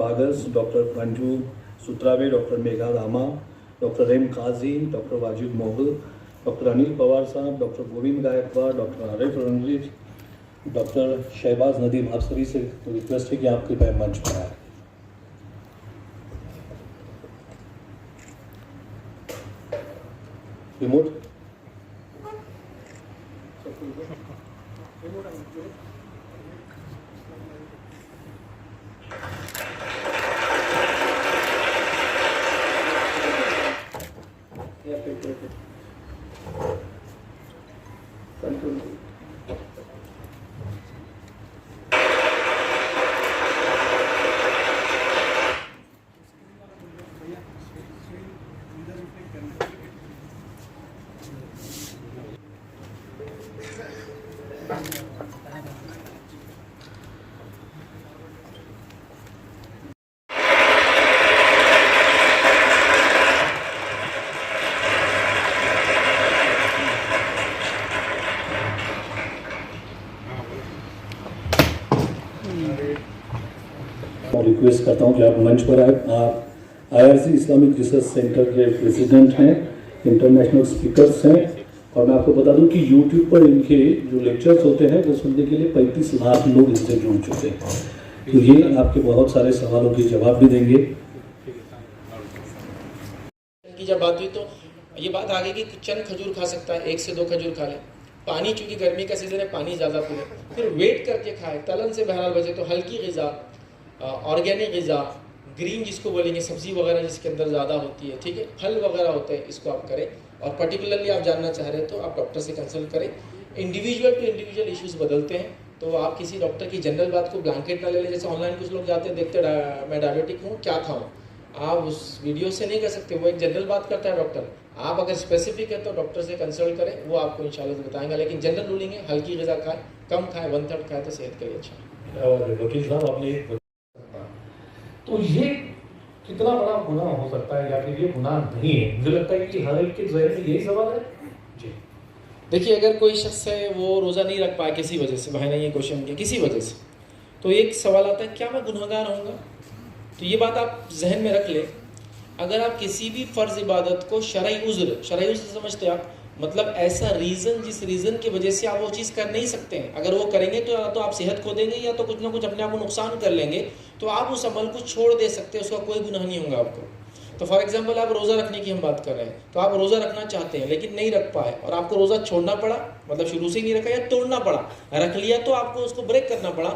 बागस, doctor Manju Sutrave, doctor Megha Rama, doctor Rem Kazim, doctor Wajid Mughal, doctor Anil Pawar sahab, doctor Govind Gaikwad, doctor Arif Ranjit, doctor Shahbaz Nadeem, आप सभी से रिक्वेस्ट है कि आप कृपया मंच पर आए। रिमोट रिक्वेस्ट करता हूं कि आप मंच पर आए। आप IRC इस्लामिक रिसर्च सेंटर के प्रेसिडेंट हैं, इंटरनेशनल स्पीकर्स हैं, और मैं आपको बता दूं कि YouTube पर इनके जो लेक्चर्स होते हैं वो सुनने के लिए 35 लाख लोग इससे जुड़ चुके हैं। तो ये आपके बहुत सारे सवालों के जवाब भी देंगे। की जब बात हुई तो ये बात आ गई कि चंद खजूर खा सकता है, 1 से 2 खजूर खा ले। पानी, चूंकि गर्मी का सीजन है, पानी ज़्यादा पिए, फिर वेट करके खाए, तलन से बहरहाल बचे। तो हल्की ग़िज़ा, ऑर्गेनिक ग़िज़ा, ग्रीन जिसको बोलेंगे, सब्जी वगैरह जिसके अंदर ज़्यादा होती है, ठीक है, फल वगैरह होते हैं, इसको आप करें। और पर्टिकुलरली आप जानना चाह रहे हैं तो आप डॉक्टर से कंसल्ट करें। इंडिविजुअल टू इंडिविजुअल इश्यूज़ बदलते हैं, तो आप किसी डॉक्टर की जनरल बात को ब्लैंकेट ना ले लें। जैसे ऑनलाइन कुछ लोग जाते हैं, देखते मैं डायबिटिक हूँ, क्या खाऊँ, आप उस वीडियो से नहीं कर सकते। वो एक जनरल बात करता है डॉक्टर। आप अगर स्पेसिफिक है तो डॉक्टर से कंसल्ट करें, वो आपको इंशाल्लाह बताएंगे। लेकिन जनरल रूलिंग है, हल्की ग़िज़ा खाएं, कम खाएं, 1/3 खाएं तो सेहत के लिए अच्छा है। और वकील साहब, आपने तो ये कितना बड़ा गुनाह हो सकता है या फिर ये गुनाह नहीं है? मुझे लगता है कि हर एक के ज़हन में यही सवाल है जी। देखिए, अगर कोई शख्स है वो रोज़ा नहीं रख पाया किसी वजह से, भाई ने ये क्वेश्चन किया किसी वजह से, तो एक सवाल आता है क्या मैं गुनहगार होऊंगा? तो ये बात आप जहन में रख ले। अगर आप किसी भी फ़र्ज़ इबादत को शरई उज़्र समझते हैं आप, मतलब ऐसा रीज़न जिस रीज़न की वजह से आप वो चीज़ कर नहीं सकते हैं, अगर वो करेंगे तो या तो आप सेहत खो देंगे या तो कुछ ना कुछ अपने आप को नुकसान कर लेंगे, तो आप उस अमल को छोड़ दे सकते हैं, उसका कोई गुनाह नहीं होगा आपको। तो फॉर एग्जांपल, आप रोज़ा रखने की हम बात कर रहे हैं, तो आप रोज़ा रखना चाहते हैं लेकिन नहीं रख पाए और आपको रोज़ा छोड़ना पड़ा, मतलब शुरू से ही नहीं रखा या तोड़ना पड़ा, रख लिया तो आपको उसको ब्रेक करना पड़ा,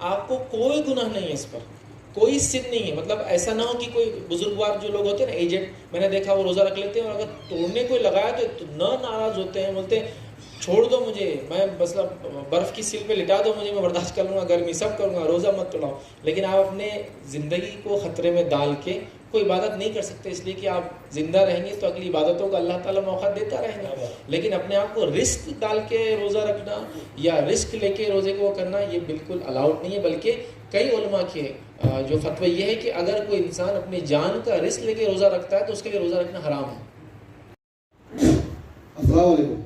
आपको कोई गुनाह नहीं है, इस पर कोई सिन नहीं है। मतलब ऐसा ना हो कि कोई बुजुर्गवार जो लोग होते हैं ना, एजेड, मैंने देखा वो रोज़ा रख लेते हैं और अगर तोड़ने कोई लगाया तो न नाराज़ होते हैं, बोलते हैं छोड़ दो मुझे, मैं मतलब बर्फ़ की सिल पे लिटा दो मुझे, मैं बर्दाश्त कर लूँगा, गर्मी सब करूँगा, रोज़ा मत तोड़ाओ। लेकिन आप अपने ज़िंदगी को ख़तरे में डाल के कोई इबादत नहीं कर सकते, इसलिए कि आप ज़िंदा रहेंगे तो अगली इबादतों का अल्लाह ताला मौका देता रहेगा। लेकिन अपने आप को रिस्क डाल के रोज़ा रखना या रिस्क लेके रोज़े को करना, ये बिल्कुल अलाउड नहीं है। बल्कि कई उलमा के जो फतवा ये है कि अगर कोई इंसान अपनी जान का रिस्क लेके रोज़ा रखता है तो उसके लिए रोज़ा रखना हराम है। अस्सलाम वालेकुम।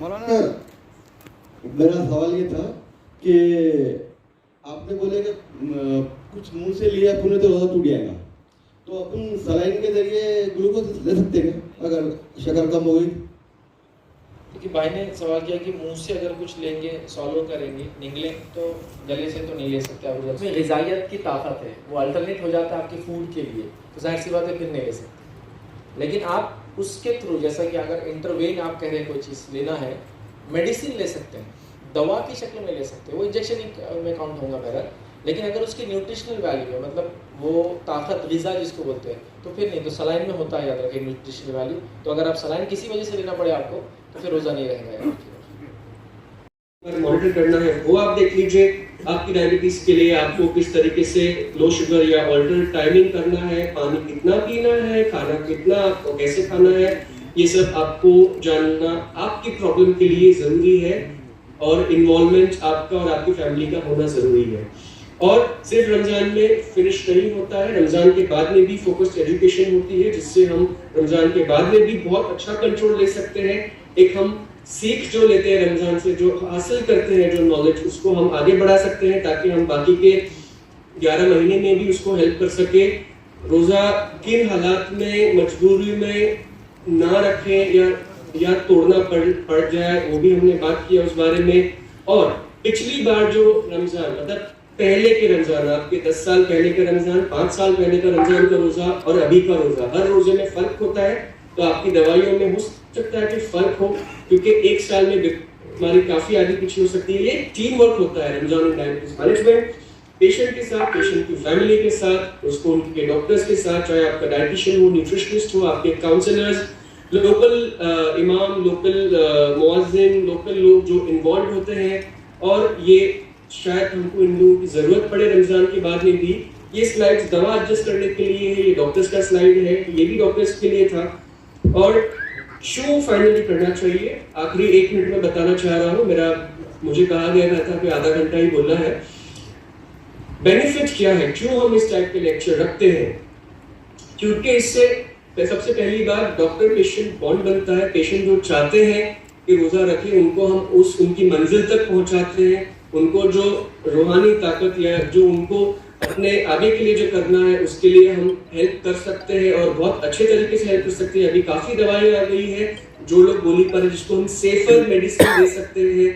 मौलाना, मेरा सवाल ये था कि आपने बोले कि कुछ मुंह से लिया खून तो रोज़ा टूट जाएगा, तो अपन सलाइन के जरिए ग्लूकोज ले सकते हैं अगर शक्कर कम हो गई? क्योंकि भाई ने सवाल किया कि मुंह से अगर कुछ लेंगे, सॉलो करेंगे, निगलें, तो गले से तो नहीं ले सकते आप। उसमें ग़िज़ाइयत की ताकत है, वो अल्टरनेट हो जाता है आपके फूड के लिए, तो जाहिर सी बात है फिर नहीं ले सकते। लेकिन आप उसके थ्रू, जैसा कि अगर इंटरवेन आप कह रहे हैं कोई चीज़ लेना है, मेडिसिन ले सकते हैं, दवा की शक्ल में ले सकते हैं, वो इंजेक्शन में काउंट होगा बहरहाल। लेकिन अगर उसकी न्यूट्रिशनल वैल्यू है, मतलब वो ताकत, ग़िज़ा जिसको बोलते हैं, तो फिर नहीं। तो सलाइन में होता है, याद रखें, न्यूट्रिशनल वैल्यू। तो अगर आप सलाइन किसी वजह से लेना पड़े आपको, तो फिर रोज़ा नहीं रहेगा। मॉनिटर करना है वो आप देख लीजिए। आपकी डायबिटीज के लिए आपको किस तरीके से लो शुगर या ऑल्टरनेट टाइमिंग करना है, पानी कितना पीना है, खाना कितना, आपको कैसे खाना है, ये सब आपको जानना आपकी प्रॉब्लम के लिए जरूरी है। और इन्वॉल्वमेंट आपका और आपकी फैमिली का होना जरूरी है। और सिर्फ रमजान में फिनिश नहीं होता है, रमजान के बाद में भी फोकस्ड एजुकेशन होती है, जिससे हम रमजान के बाद में भी बहुत अच्छा कंट्रोल ले सकते हैं। एक हम सीख जो लेते हैं रमजान से, जो हासिल करते हैं जो नॉलेज, उसको हम आगे बढ़ा सकते हैं ताकि हम बाकी के 11 महीने में भी उसको हेल्प कर सके। रोजा किन हालात में, मजबूरी में ना रखें या तोड़ना पड़ जाए, वो भी हमने बात किया उस बारे में। और पिछली बार जो रमजान, मतलब पहले के रमजान, आपके 10 साल पहले का रमजान, 5 साल पहले का रमजान का रोजा और अभी का रोजा, हर रोजे में फर्क होता है। तो आपकी दवाइयों में हो सकता है कि फर्क हो, क्योंकि एक साल में बीमारी काफी आगे पीछे हो सकती है। ये टीम वर्क होता है Ramzan and diabetes management, patient के साथ, पेशेंट की फैमिली के साथ, उसको उनके डॉक्टर्स के साथ, चाहे आपका डाइटिशियन हो, न्यूट्रिशनिस्ट हो, आपके काउंसलर्स, लोकल इमाम, लोकल मुअज्जिन, लोकल लोग जो इन्वॉल्व होते हैं। और ये शायद हमको इन लोगों की जरूरत पड़े रमजान के बाद में भी। ये स्लाइड्स दवा एडजस्ट करने के लिए है, ये डॉक्टर्स का स्लाइड है, ये भी डॉक्टर्स के लिए था। और शो फाइनली करना चाहिए। आखिरी 1 मिनट में बताना चाह रहा हूँ, मुझे कहा गया था कि आधा घंटा ही बोलना है। बेनिफिट क्या है, क्यों हम इस टाइप के लेक्चर रखते हैं? क्योंकि इससे सबसे पहली बार डॉक्टर पेशेंट बॉन्ड बनता है। पेशेंट जो चाहते हैं कि रोजा रखें, उनको हम उनकी मंजिल तक पहुंचाते हैं। उनको जो रूहानी ताकत या जो उनको अपने आगे के लिए जो करना है, उसके लिए हम हेल्प कर सकते हैं और बहुत अच्छे तरीके से हेल्प कर सकते हैं। अभी काफी दवाइयां आ गई है, जो लोग गोली पर है, जिसको हम सेफर मेडिसिन दे सकते हैं।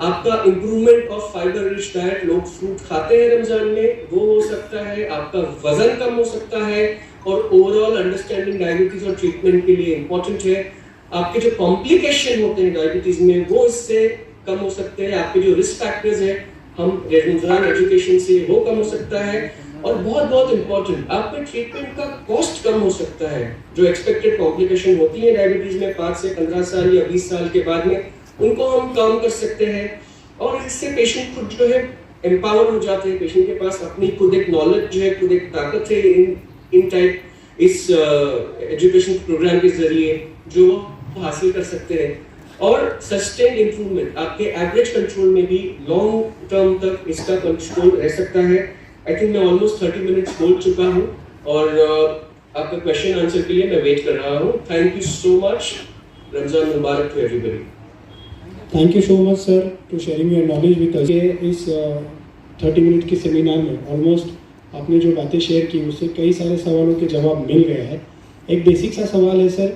आपका improvement of fibre rich diet, लोग फ्रूट खाते हैं रमजान में, वो हो सकता है। आपका वजन कम हो सकता है और ओवरऑल अंडरस्टैंडिंग डायबिटीज और ट्रीटमेंट के लिए इंपॉर्टेंट है। आपके जो कॉम्प्लिकेशन होते हैं डायबिटीज में, वो इससे कम हो सकते हैं। आपके जो रिस्क फैक्टर्स है, हम रमजान एजुकेशन से वो कम हो सकता है। और बहुत बहुत इंपॉर्टेंट, आपके ट्रीटमेंट का कॉस्ट कम हो सकता है। जो एक्सपेक्टेड कॉम्प्लिकेशन होती है डायबिटीज में 5 से 15 साल या 20 साल के बाद में, उनको हम कम कर सकते हैं। और इससे पेशेंट खुद जो है एम्पावर हो जाते हैं। पेशेंट के पास अपनी खुद एक नॉलेज जो है, खुद एक ताकत है इन टाइप इस एजुकेशन प्रोग्राम के जरिए जो हासिल कर सकते हैं। और सस्टेन्ड इंप्रूवमेंट, आपके एवरेज कंट्रोल में भी लॉन्ग टर्म तक इसका कंट्रोल रह सकता है। आई थिंक मैं ऑलमोस्ट 30 मिनट्स बोल चुका हूँ और आपका क्वेश्चन आंसर के लिए मैं वेट कर रहा हूँ। Thank you so much. Ramzan मुबारक to everybody. Thank you so much sir to sharing your knowledge with us. इस 30 मिनट के सेमिनार में ऑलमोस्ट आपने जो बातें शेयर की, उससे कई सारे सवालों के जवाब मिल गए हैं। एक बेसिक सा सवाल है सर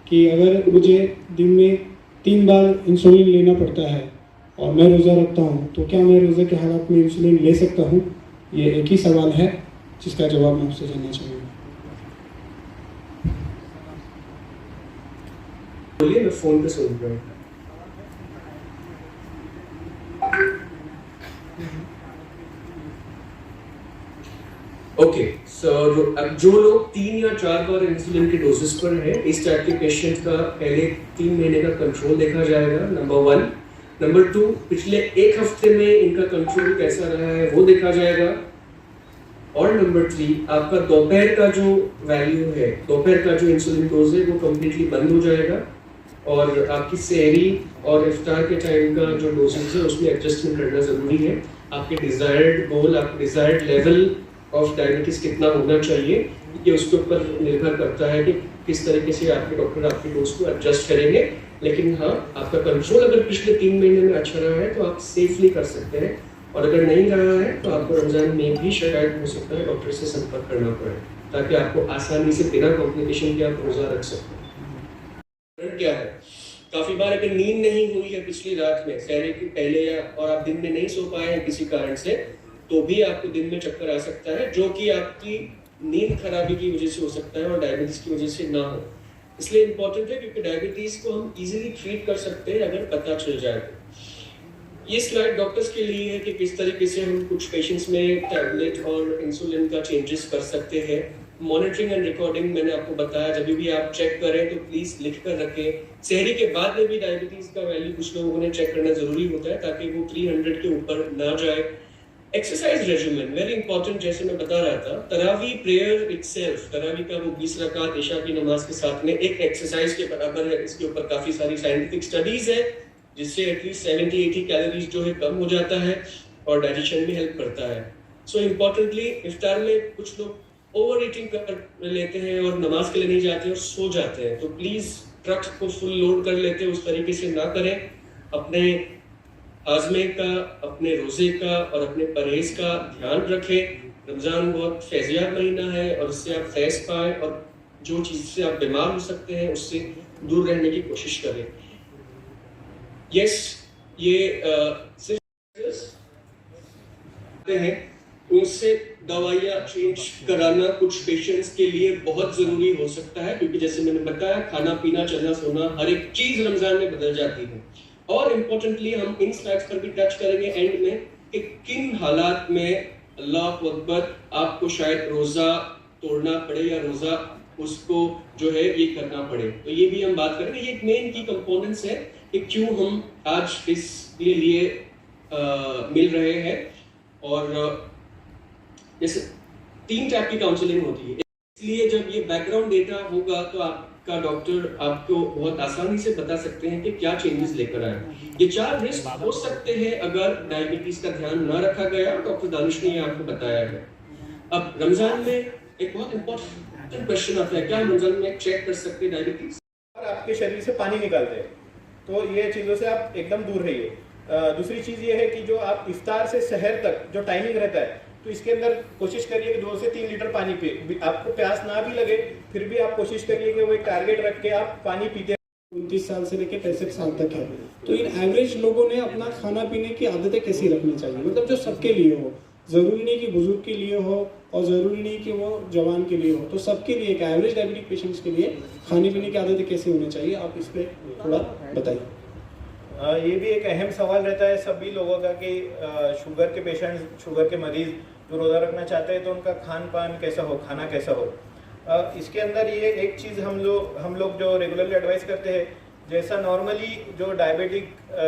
कि अगर मुझे दिन में 3 बार इंसुलिन लेना पड़ता है और मैं रोज़ा रखता हूँ, तो क्या मैं रोज़े के हालात में इंसुलिन ले सकता हूँ? ये एक ही सवाल है जिसका जवाब मैं आपसे जानना चाहूँगा। बोलिए, मैं फोन पे सुन रहा हूँ। ओके, सो अब जो लोग 3 या 4 बार इंसुलिन के डोजेस पर हैं, इस टाइप के पेशेंट का पहले 3 महीने का कंट्रोल देखा जाएगा, नंबर 1। नंबर 2, पिछले 1 हफ्ते में इनका कंट्रोल कैसा रहा है वो देखा जाएगा। और नंबर 3, आपका दोपहर का जो वैल्यू है, दोपहर का जो इंसुलिन डोज है, वो कम्प्लीटली बंद हो जाएगा। और आपकी सहरी और इफ्तार के टाइम का जो डोजेज है, उसमें एडजस्टमेंट करना जरूरी है। आपके डिजायर्ड गोल, आपके डिजायर्ड लेवल ऑफ डायबिटीज कितना होना चाहिए, ये उसके ऊपर निर्भर करता है कि किस तरीके से आपके डॉक्टर आपके डोज को एडजस्ट करेंगे। लेकिन हाँ, आपका कंट्रोल अगर पिछले 3 महीने में अच्छा रहा है तो आप सेफली कर सकते हैं। और अगर नहीं रहा है तो आपको रमजान में भी शायद हो सकता है डॉक्टर से संपर्क करना पड़े, ताकि आपको आसानी से बिना कॉम्प्लिकेशन के आप रोजा रख सकते हैं। क्या है, काफी बार अगर नींद नहीं हुई है पिछली रात में, सहरे के पहले या और आप दिन में नहीं सो पाए हैं किसी कारण से, तो भी आपको दिन में चक्कर आ सकता है, जो कि आपकी नींद खराबी की वजह से हो सकता है और डायबिटीज की वजह से ना हो। इसलिए इंपॉर्टेंट है, क्योंकि डायबिटीज को हम इजीली ट्रीट कर सकते हैं अगर पता चल जाए तो। ये स्लाइड डॉक्टर्स के लिए है कि किस तरीके से हम कुछ पेशेंट्स में टैबलेट और इंसुलिन का चेंजेस कर सकते हैं। मॉनिटरिंग एंड रिकॉर्डिंग मैंने आपको बताया, जब भी आप चेक करें तो प्लीज लिख कर रखें। सहरी के बाद में भी डायबिटीज का वैल्यू कुछ लोगों ने चेक करना जरूरी होता है, ताकि वो 300 के ऊपर ना जाए। एक्सरसाइज रेजिमेंट वेरी इंपॉर्टेंट, जैसे मैं बता रहा था। तरावी प्रेयर इटसेल्फ, तरावी का वो 20 रकात ईशा की नमाज के साथ में एक एक्सरसाइज के बराबर है। इसके ऊपर काफी सारी साइंटिफिक स्टडीज है, जिससे एटलीस्ट 70-80 कैलोरीज जो है कम हो जाता है और डाइजेशन में हेल्प करता है। सो इम्पोर्टेंटली, इफ्तार में कुछ लोग ओवर ईटिंग कर लेते हैं और नमाज के लिए नहीं जाते और सो जाते हैं, तो प्लीज ट्रक को फुल लोड कर लेते हैं, उस तरीके से ना करें। अपने आज़मे का, अपने रोज़े का और अपने परहेज़ का ध्यान रखें। रमज़ान बहुत फैज़ियाब महीना है और उससे आप फैज़ पाएँ और जो चीज़ से आप बीमार हो सकते हैं उससे दूर रहने की कोशिश करें। यस, ये हैं उनसे दवाइयाँ चेंज कराना कुछ पेशेंट्स के लिए बहुत ज़रूरी हो सकता है, क्योंकि जैसे मैंने बताया खाना पीना चलना सोना हर एक चीज़ रमज़ान में बदल जाती है। और इम्पोर्टेंटली हम इन स्लाइड्स पर भी टच करेंगे एंड में कि किन हालात में अल्लाह अकबर आपको शायद रोज़ा तोड़ना पड़े या रोज़ा उसको जो है ये करना पड़े, तो ये भी हम बात करेंगे। ये एक मेन की कंपोनेंट्स है कि क्यों हम आज इसके लिए मिल रहे हैं। और जैसे 3 टाइप की काउंसलिंग होती है, इसलिए जब ये बैकग्राउंड डेटा होगा तो आपका डॉक्टर आपको बहुत आसानी से बता सकते हैं कि क्या चेंजेस लेकर आए। ये 4 रिस्क हो सकते हैं अगर डायबिटीज का ध्यान न रखा गया, डॉक्टर दानिश ने ये आपको बताया है। अब रमजान में एक बहुत इंपॉर्टेंट क्वेश्चन आता है, क्या हम रमजान में चेक कर सकते हैं डायबिटीज? और आपके शरीर से पानी निकालते हैं, तो ये चीज़ों से आप एकदम दूर रहिए। दूसरी चीज़ ये है कि जो आप इफ्तार से सहर तक जो टाइमिंग रहता है, तो इसके अंदर कोशिश करिए कि 2 से 3 लीटर पानी पिए। आपको प्यास ना भी लगे फिर भी आप कोशिश करिए कि वो एक टारगेट रख के आप पानी पीते। 29 साल से लेकर 65 साल तक है, तो इन एवरेज लोगों ने अपना खाना पीने की आदतें कैसी रखनी चाहिए, मतलब जो सबके लिए हो। ज़रूरी नहीं कि बुजुर्ग के लिए हो और ज़रूरी नहीं कि वो जवान के लिए हो, तो सबके लिए एक एवरेज डायबिटिक पेशेंट्स के लिए खाने पीने की आदतें कैसे होनी चाहिए, आप इस पर थोड़ा बताइए। ये भी एक अहम सवाल रहता है सभी लोगों का कि शुगर के पेशेंट्स, शुगर के मरीज़ जो रोज़ा रखना चाहते हैं तो उनका खान पान कैसा हो, खाना कैसा हो। इसके अंदर ये एक चीज़ हम लोग जो रेगुलरली एडवाइस करते हैं, जैसा नॉर्मली जो डायबिटिक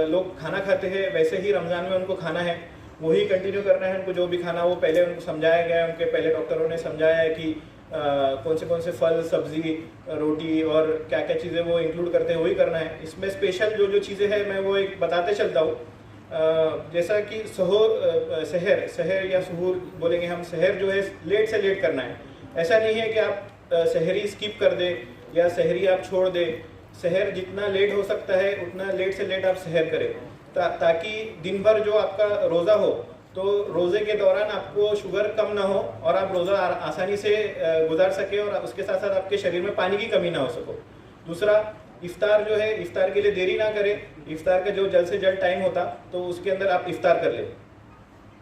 लोग खाना खाते हैं वैसे ही रमज़ान में उनको खाना है, वही कंटिन्यू करना है। उनको जो भी खाना वो पहले उनको समझाया गया है, उनके पहले डॉक्टरों ने समझाया है कि कौन से फल, सब्जी, रोटी और क्या क्या चीज़ें वो इंक्लूड करते हैं वही करना है। इसमें स्पेशल जो चीज़ें हैं मैं वो एक बताते चलता हूँ। जैसा कि सहर या सहूर बोलेंगे हम, सहर जो है लेट से लेट करना है। ऐसा नहीं है कि आप सहरी स्किप कर दे या सहरी आप छोड़ दे। सहर जितना लेट हो सकता है उतना लेट से लेट आप सहर करें, ताकि दिन भर जो आपका रोज़ा हो तो रोज़े के दौरान आपको शुगर कम ना हो और आप रोज़ा आसानी से गुजार सके और उसके साथ साथ आपके शरीर में पानी की कमी ना हो सको। दूसरा, इफ्तार जो है, इफ्तार के लिए देरी ना करें। इफ्तार का जो जल्द से जल्द टाइम होता तो उसके अंदर आप इफ्तार कर लें।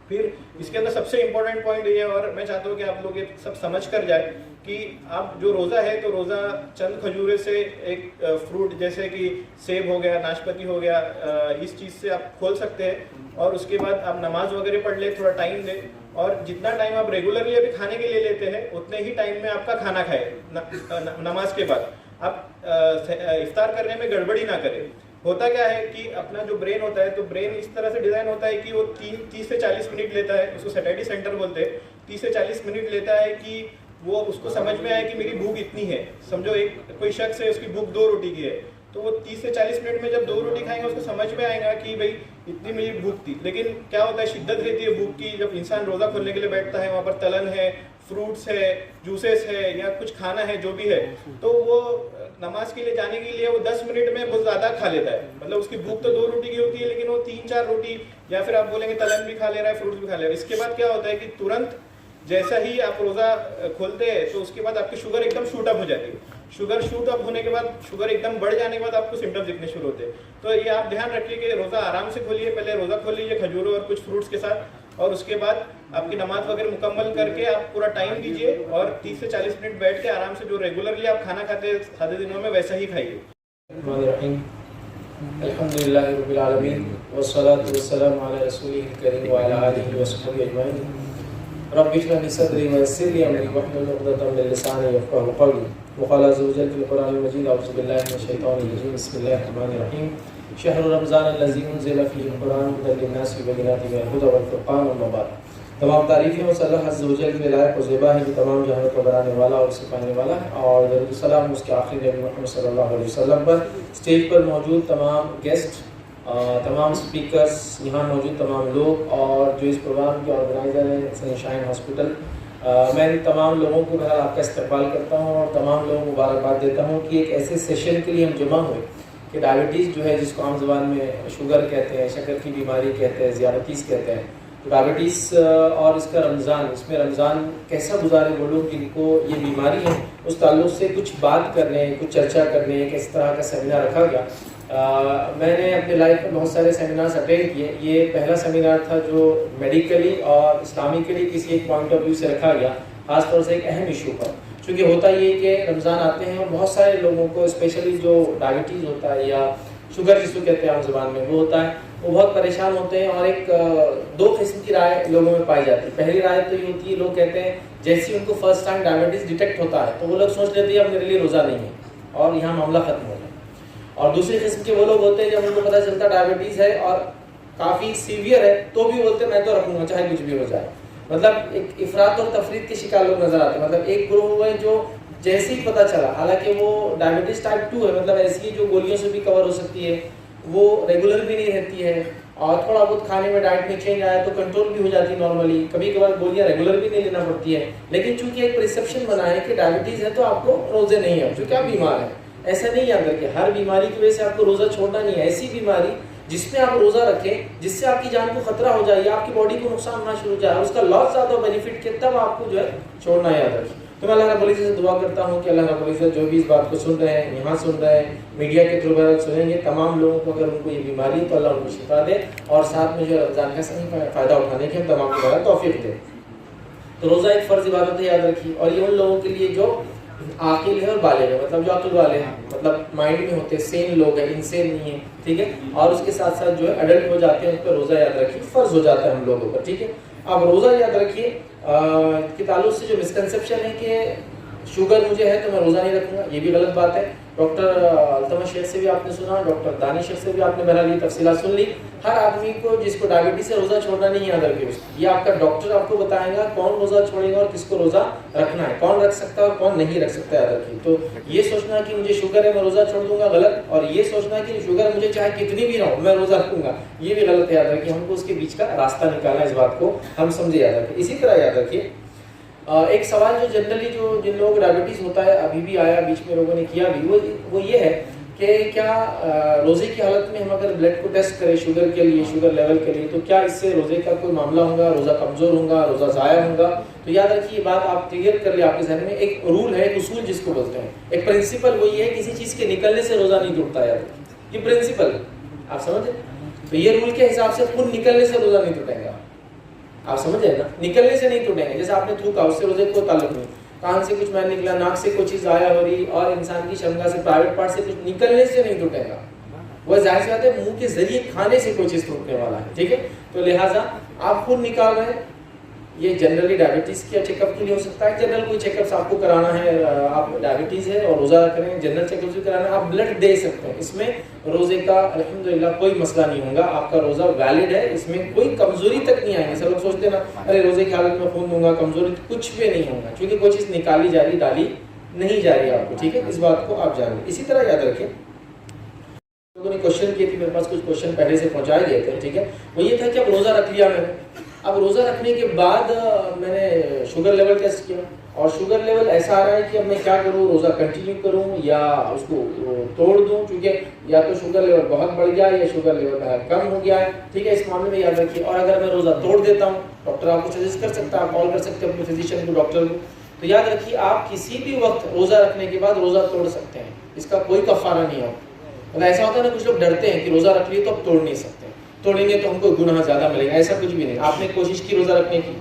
फिर इसके अंदर सबसे इम्पोर्टेंट पॉइंट ये, और मैं चाहता हूँ कि आप लोग ये सब समझ कर जाए कि आप जो रोज़ा है तो रोज़ा चंद खजूरे से, एक फ्रूट जैसे कि सेब हो गया, नाशपाती हो गया, इस चीज़ से आप खोल सकते हैं। और उसके बाद आप नमाज वगैरह पढ़ ले, थोड़ा टाइम दें, और जितना टाइम आप रेगुलरली अभी खाने के लिए लेते हैं उतने ही टाइम में आपका खाना खाए। नमाज के बाद आप इफ्तार करने में गड़बड़ी ना करें। होता क्या है कि अपना जो ब्रेन होता है, तो ब्रेन इस तरह से डिज़ाइन होता है कि वो 30 से 40 मिनट लेता है, उसको सैटिस्फैक्शन सेंटर बोलते हैं। 30 से 40 मिनट लेता है कि वो उसको समझ में आए कि मेरी भूख इतनी है। समझो एक कोई शख्स है, उसकी भूख 2 रोटी की है, तो वो 30 से 40 मिनट में जब 2 रोटी खाएंगे उसको समझ में आएगा कि भाई इतनी मेरी भूख थी। लेकिन क्या होता है, शिद्दत रहती है भूख की। जब इंसान रोज़ा खोलने के लिए बैठता है, वहाँ पर तलन है, फ्रूट्स है, जूसेस है या कुछ खाना है जो भी है, तो वो नमाज के लिए जाने के लिए वो 10 मिनट में बहुत ज़्यादा खा लेता है। मतलब उसकी भूख तो 2 रोटी की होती है, लेकिन वो 3-4 रोटी या फिर आप बोलेंगे तलन भी खा ले रहा है, फ्रूट्स भी खा ले रहा है। इसके बाद क्या होता है कि तुरंत जैसा ही आप रोज़ा खोलते हैं तो उसके बाद आपकी शुगर एकदम शूट अप हो जाती है। शुगर शूट अप होने के बाद, शुगर एकदम बढ़ जाने के बाद आपको सिम्टम्स दिखने शुरू होते हैं। तो ये आप ध्यान रखिए कि रोज़ा आराम से खोलिए। पहले रोज़ा खोल लीजिए खजूरों और कुछ फ्रूट्स के साथ, और उसके बाद आपकी नमाज वगैरह मुकम्मल करके आप पूरा टाइम दीजिए और 30 से 40 मिनट बैठ के आराम से जो रेगुलरली आप खाना खाते सादे दिनों में वैसा ही खाइए। अल्हम्दुलिल्लाह रब्बिल आलमीन वस्सलातु वस्सलामु अला रसूलिल करीम व अला आलिहि व सहबिहि अजमईन। रब्बि इश्रह लि सदरी व यस्सिर लि अमरी वहलुल उक़दतम मिन लिसानी यफ़क़हू क़ौली। वक़ाल अज़्ज़ा व जल्ल फ़िल क़ुरआनिल मजीद अऊज़ु बिल्लाहि मिनश शैतानिर रजीम बिस्मिल्लाहिर रहमानिर रहीम। शहरु रमज़ान अल्लज़ी उन्ज़िला फ़ीहिल क़ुरआन हुदल लिन्नासि व बय्यिनातिन मिनल हुदा वल फ़ुरक़ान अम्मा बाद। तमाम तारीफ़ें उस अल्लाह अज़्ज़ा व जल्ल के लायक़ व ज़ेबा है जो तमाम जहानों को बनाने वाला और सिखाने वाला है, और दरूद सलाम उसके आखिरी नबी मुहम्मद सल्लल्लाहु अलैहि वसल्लम पर। स्टेज पर मौजूद तमाम गेस्ट, तमाम स्पीकर्स, यहाँ मौजूद तमाम लोग और जो इस प्रोग्राम के ऑर्गेनाइज़र हैं सनशाइन हॉस्पिटल, मैं तमाम लोगों को बहरहाल आपका इस्तकबाल करता हूँ और तमाम लोगों को मुबारकबाद देता हूँ कि एक ऐसे सेशन के लिए हम जमा हुए कि डायबिटीज़ जो है, जिसको आम ज़बान में शुगर कहते हैं, शक्कर की बीमारी कहते हैं, ज़ियादतीस कहते हैं, तो डायबिटीज़ और इसका रमज़ान, इसमें रमज़ान कैसा गुजारे वो लोग जिनको ये बीमारी है, उस ताल्लुक़ से कुछ बात करने, कुछ चर्चा करने, एक इस तरह का सेमिनार रखा गया। मैंने अपने लाइफ में बहुत सारे सेमिनार्स अटेंड किए। ये पहला सेमिनार था जो मेडिकली और इस्लामिकली किसी एक पॉइंट ऑफ व्यू से रखा गया, ख़ासतौर से एक अहम इशू पर। क्योंकि होता ये कि रमज़ान आते हैं और बहुत सारे लोगों को, स्पेशली जो डायबिटीज़ होता है या शुगर जिसको कहते हैं आम ज़बान में, वो होता है, वो बहुत परेशान होते हैं। और एक दो किस्म की राय लोगों में पाई जाती है। पहली राय तो ये होती है, लोग कहते हैं जैसे ही उनको फर्स्ट टाइम डायबिटीज़ डिटेक्ट होता है तो वो लोग सोच लेते हैं अब मेरे लिए रोज़ा नहीं है और यहाँ मामला ख़त्म हो गया। और दूसरी किस्म के वो लोग होते हैं जब उनको पता चलता डायबिटीज़ है और काफ़ी सीवियर है तो भी बोलते हैं मैं तो रखूँगा चाहे कुछ भी हो जाए। मतलब एक इफरात और तफरीत के शिकार लोग नजर आते हैं। मतलब एक ग्रुप है जो जैसे ही पता चला, हालांकि वो डायबिटीज टाइप 2 है, मतलब ऐसी जो गोलियों से भी कवर हो सकती है, वो रेगुलर भी नहीं रहती है और थोड़ा बहुत खाने में डाइट में चेंज आया तो कंट्रोल भी हो जाती है नॉर्मली। कभी कभार गोलियां रेगुलर भी नहीं लेना पड़ती है। लेकिन चूंकि एक परसेप्शन बना है कि डायबिटीज है तो आपको रोजे नहीं है क्योंकि आप बीमार है, ऐसा नहीं याद रखिए। हर बीमारी की वजह से आपको रोजा छोड़ना नहीं है। ऐसी बीमारी जिसमें आप रोजा रखें जिससे आपकी जान को खतरा हो जाए या आपकी बॉडी को नुकसान होना शुरू हो जाए, उसका लॉस ज्यादा बेनिफिट के, तब आपको जो है छोड़ना याद रखें। तो मैं अल्लाह रब्बुल इज़्ज़त से दुआ करता हूँ कि अल्लाह रब्बुल इज़्ज़त जो भी इस बात को सुन रहे हैं, यहाँ सुन रहे हैं, मीडिया के थ्रू सुनेंगे, तमाम लोगों को अगर उनको ये बीमारी तो अल्लाह उनको शिफा दे और साथ में जो रमज़ान का सही फ़ायदा उठाने की हम तमाम को तौफीक दे। तो रोज़ा एक फ़र्ज़ इबादत है, याद रखिए। और ये उन लोगों के लिए जो आकिल है और बालिग है, मतलब जो अक्ल वाले हैं, मतलब माइंड में होते हैं, सेन लोग हैं, इनसेन नहीं है, ठीक है। और उसके साथ साथ जो है अडल्ट हो जाते हैं, उस पर रोज़ा याद रखिए फ़र्ज़ हो जाता है हम लोगों पर, ठीक है। अब रोज़ा याद रखिए के ताल्लुक से जो मिसकंसेप्शन है कि शुगर मुझे है तो मैं रोज़ा नहीं रखूँगा, ये भी गलत बात है। डॉक्टर अल्तमश शेख से भी आपने सुना, डॉक्टर दानिश शेख से भी आपने बहरहाल ये तफसीलात सुन ली। हर आदमी को जिसको डायबिटीज से रोज़ा छोड़ना नहीं याद रखिए, ये आपका डॉक्टर आपको बताएगा कौन रोज़ा छोड़ेगा और किसको रोज़ा रखना है, कौन रख सकता है और कौन नहीं रख सकता, याद रखिए। तो ये सोचना कि मुझे शुगर है मैं रोज़ा छोड़ दूंगा, गलत। और ये सोचना कि शुगर मुझे चाहे कितनी भी ना हो मैं रोज़ा रखूंगा, ये भी गलत है, याद रखिए। हमको उसके बीच का रास्ता निकालना, इस बात को हम समझे, याद रखिए। इसी तरह याद रखिए एक सवाल जो जनरली जो जिन लोगों को डायबिटीज़ होता है, अभी भी आया, बीच में लोगों ने किया भी, वो ये है कि क्या रोज़े की हालत में हम अगर ब्लड को टेस्ट करें शुगर के लिए, शुगर लेवल के लिए, तो क्या इससे रोज़े का कोई मामला होगा, रोज़ा कमज़ोर होगा, रोज़ा ज़ाया होगा? तो याद रखिए ये बात आप क्लियर कर ले आपके जहन में। एक रूल है, एक उसूल जिसको बोलते हैं, एक प्रिंसिपल, वो ये है किसी चीज़ के निकलने से रोज़ा नहीं टूटता, याद रखिए। ये प्रिंसिपल आप समझे, तो ये रूल के हिसाब से खून निकलने से रोज़ा नहीं टूटेगा, आप समझ ना, निकलने से नहीं टूटेंगे। जैसे आपने थूका, उससे रोजे को ताल्लुक नहीं। कान से कुछ मैल निकला, नाक से कोई चीज आया हो रही, और इंसान की शर्मगाह से, प्राइवेट पार्ट से कुछ निकलने से नहीं टूटेगा। वह जाहिर सी बात है मुंह के जरिए खाने से कोई चीज टूटने वाला है, ठीक है। तो लिहाजा आप खून निकाल रहे हैं, ये जनरली डायबिटीज़ के चेकअप के लिए हो सकता है। जनरल कोई चेकअप्स आपको कराना है, आप डायबिटीज़ है और रोज़ा रख रहे हैं, जनरल चेकअप्स भी कराना है, आप ब्लड दे सकते हैं। इसमें रोज़े का अल्हम्दुलिल्लाह कोई मसला नहीं होगा, आपका रोज़ा वैलिड है, इसमें कोई कमज़ोरी तक नहीं आएंगे। सब लोग सोचते ना अरे रोज़े की हालत में खून दूंगा, कमज़ोरी, कुछ भी नहीं होगा, क्योंकि कोई चीज़ निकाली जा रही, डाली नहीं जा रही आपको, ठीक है। इस बात को आप जानिए। इसी तरह याद रखें, लोगों ने क्वेश्चन किए थे, मेरे पास कुछ क्वेश्चन पहले से पहुँचाए गए थे, ठीक है। वो ये था कि अब रोज़ा रख लिया मैंने, अब रोज़ा रखने के बाद मैंने शुगर लेवल टेस्ट किया और शुगर लेवल ऐसा आ रहा है कि अब मैं क्या करूँ, रोज़ा कंटिन्यू करूँ या उसको तोड़ दूँ, क्योंकि या तो शुगर लेवल बहुत बढ़ गया या शुगर लेवल कम हो गया है, ठीक है। इस मामले में याद रखिए। और अगर मैं रोज़ा तोड़ देता हूँ, डॉक्टर आपको सजेस्ट कर सकता है, आप कॉल कर सकते हैं अपने फिजिशियन को, डॉक्टर को। तो याद रखिए आप किसी भी वक्त रोज़ा रखने के बाद रोज़ा तोड़ सकते हैं, इसका कोई कफ़ारा नहीं होता। मतलब ऐसा होता है ना, कुछ लोग डरते हैं कि रोज़ा रख लिए तो अब तोड़ नहीं सकते, तोड़ेंगे तो हमको गुनाह ज़्यादा मिलेगा, ऐसा कुछ भी नहीं। आपने कोशिश की रोज़ा रखने की,